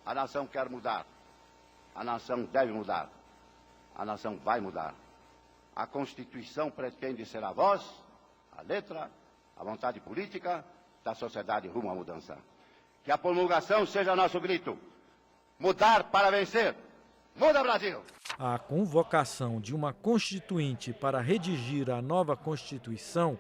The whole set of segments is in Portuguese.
A nação quer mudar. A nação deve mudar. A nação vai mudar. A Constituição pretende ser a voz, a letra, a vontade política da sociedade rumo à mudança. Que a promulgação seja nosso grito. Mudar para vencer. Muda, Brasil! A convocação de uma constituinte para redigir a nova Constituição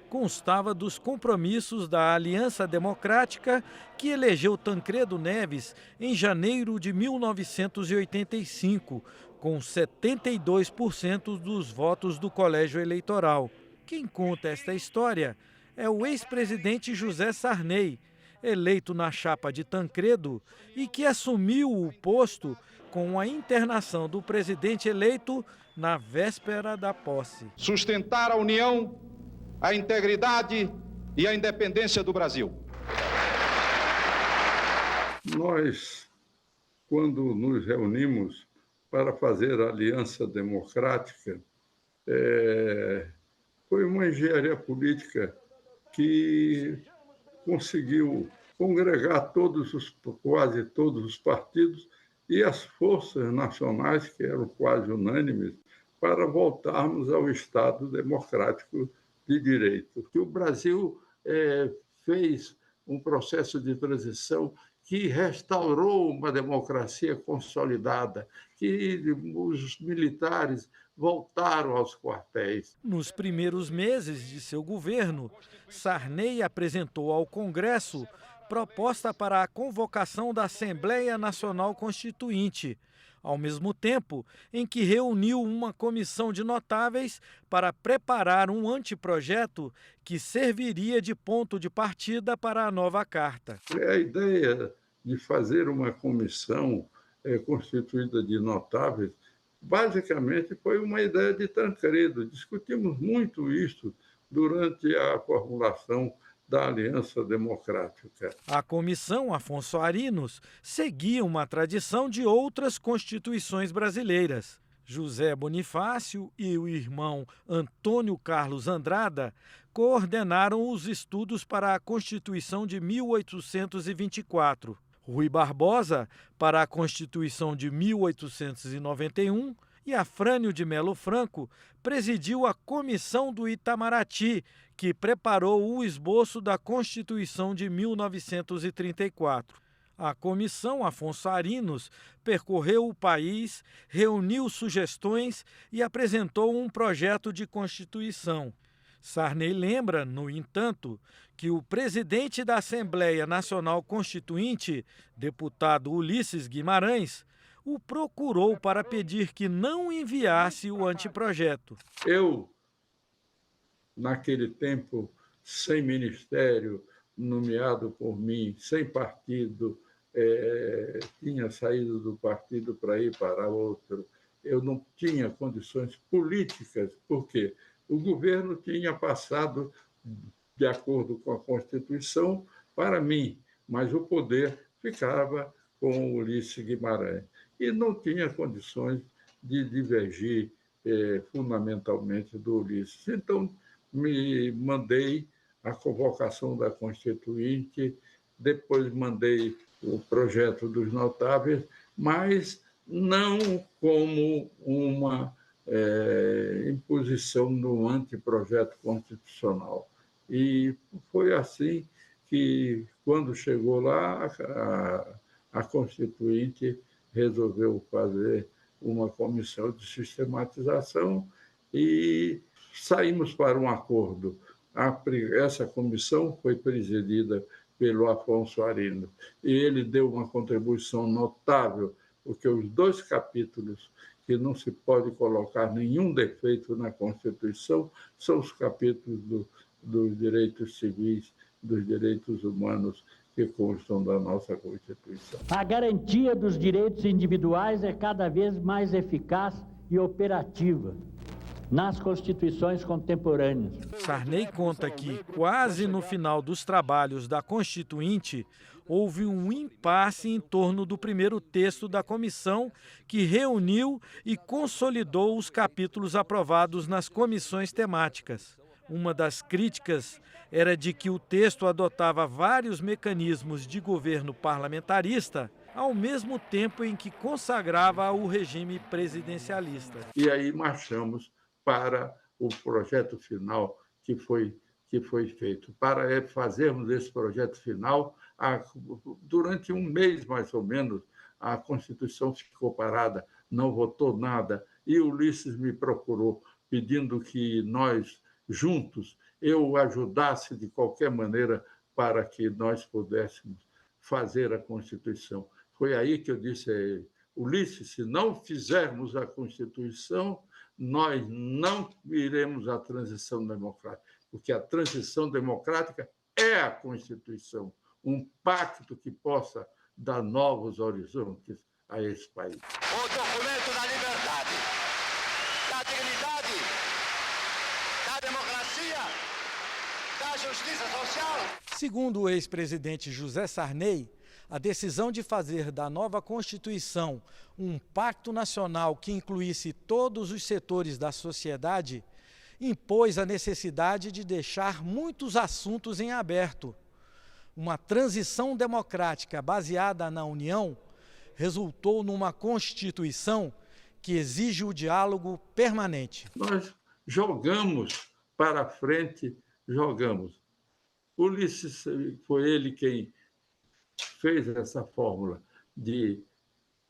constava dos compromissos da Aliança Democrática que elegeu Tancredo Neves em janeiro de 1985, com 72% dos votos do colégio eleitoral. Quem conta esta história é o ex-presidente José Sarney, eleito na chapa de Tancredo e que assumiu o posto com a internação do presidente eleito na véspera da posse. Sustentar a união, a integridade e a independência do Brasil. Nós, quando nos reunimos para fazer a Aliança Democrática, foi uma engenharia política que conseguiu congregar quase todos os partidos e as forças nacionais, que eram quase unânimes, para voltarmos ao Estado democrático de direito. Que o Brasil fez um processo de transição que restaurou uma democracia consolidada, que os militares voltaram aos quartéis. Nos primeiros meses de seu governo, Sarney apresentou ao Congresso proposta para a convocação da Assembleia Nacional Constituinte, ao mesmo tempo em que reuniu uma comissão de notáveis para preparar um anteprojeto que serviria de ponto de partida para a nova Carta. A ideia de fazer uma comissão constituída de notáveis, basicamente foi uma ideia de Tancredo. Discutimos muito isso durante a formulação da Aliança Democrática. A Comissão Afonso Arinos seguia uma tradição de outras constituições brasileiras. José Bonifácio e o irmão Antônio Carlos Andrada coordenaram os estudos para a Constituição de 1824. Rui Barbosa para a Constituição de 1891 e Afrânio de Melo Franco presidiu a Comissão do Itamaraty, que preparou o esboço da Constituição de 1934. A Comissão Afonso Arinos percorreu o país, reuniu sugestões e apresentou um projeto de Constituição. Sarney lembra, no entanto, que o presidente da Assembleia Nacional Constituinte, deputado Ulisses Guimarães, o procurou para pedir que não enviasse o anteprojeto. Eu, naquele tempo, sem ministério, nomeado por mim, sem partido, tinha saído do partido para ir para outro. Eu não tinha condições políticas, porque o governo tinha passado, de acordo com a Constituição, para mim, mas o poder ficava com o Ulisses Guimarães. E não tinha condições de divergir fundamentalmente do Ulisses. Então, me mandei a convocação da Constituinte, depois mandei o projeto dos notáveis, mas não como uma imposição no anteprojeto constitucional. E foi assim que, quando chegou lá, a Constituinte resolveu fazer uma comissão de sistematização e saímos para um acordo. Essa comissão foi presidida pelo Afonso Arinos e ele deu uma contribuição notável, porque os 2 capítulos que não se pode colocar nenhum defeito na Constituição são os capítulos dos direitos civis, dos direitos humanos que constam da nossa Constituição. A garantia dos direitos individuais é cada vez mais eficaz e operativa nas constituições contemporâneas. Sarney conta que, quase no final dos trabalhos da Constituinte, houve um impasse em torno do primeiro texto da comissão, que reuniu e consolidou os capítulos aprovados nas comissões temáticas. Uma das críticas era de que o texto adotava vários mecanismos de governo parlamentarista ao mesmo tempo em que consagrava o regime presidencialista. E aí marchamos para o projeto final que foi feito. Para fazermos esse projeto final, durante um mês, mais ou menos, a Constituição ficou parada, não votou nada, e Ulisses me procurou, pedindo que nós, juntos, eu o ajudasse de qualquer maneira para que nós pudéssemos fazer a Constituição. Foi aí que eu disse a ele: Ulisses, se não fizermos a Constituição, nós não iremos à transição democrática, porque a transição democrática é a Constituição, um pacto que possa dar novos horizontes a esse país. O documento da liberdade, da dignidade, da democracia, da justiça social. Segundo o ex-presidente José Sarney, a decisão de fazer da nova Constituição um pacto nacional que incluísse todos os setores da sociedade impôs a necessidade de deixar muitos assuntos em aberto. Uma transição democrática baseada na união resultou numa Constituição que exige o diálogo permanente. Nós jogamos para frente, jogamos. Ulisses foi ele quem fez essa fórmula de,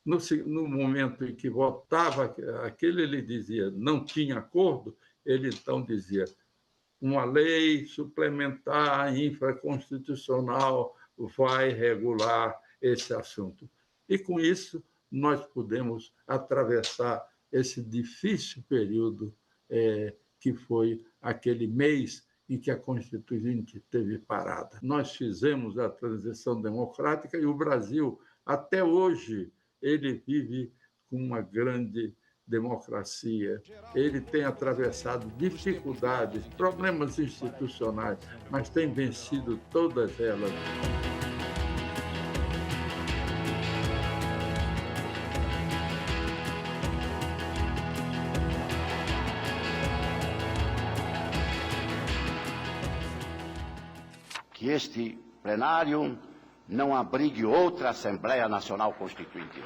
no momento em que votava aquele, ele dizia, não tinha acordo, ele então dizia, uma lei suplementar infraconstitucional vai regular esse assunto. E com isso nós podemos atravessar esse difícil período que foi aquele mês em que a Constituinte esteve parada. Nós fizemos a transição democrática e o Brasil, até hoje, ele vive com uma grande democracia. Ele tem atravessado dificuldades, problemas institucionais, mas tem vencido todas elas. Que este plenário não abrigue outra Assembleia Nacional Constituinte.